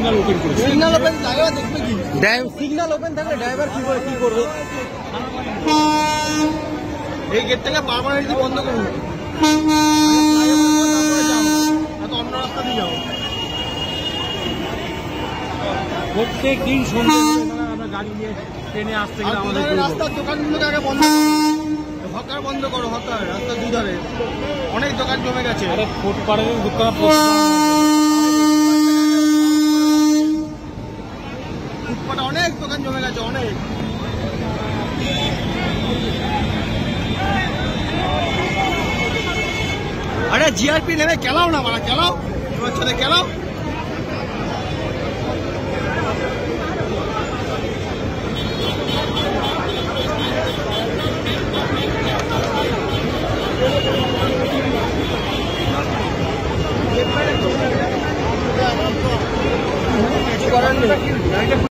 Signal open করেছে। Signal open driver দেখবে কি? সিগন্যাল ওপেন থাকলে ড্রাইভার কি করবে? এই গেট থেকে পার্মানেন্টলি বন্ধ করুন। অন্য রাস্তা দিয়ে যাও। প্রত্যেক দিন সন্ধ্যে আমরা গাড়ি নিয়ে ট্রেনে আসতে গেলে আমাদের রাস্তার দোকানগুলোকে আগে বন্ধ করো, হকার বন্ধ করো, হকার রাস্তার দুধারে অনেক দোকান জমে গেছে। আরে ফুটপাতের দোকান ফুটপাতে অনেক দোকান জমে গেছে, অনেক। আরে জিআরপি নেমে খেলাও না, মারা খেলাও, তোমার সাথে খেলাও। কিছু করার নেই।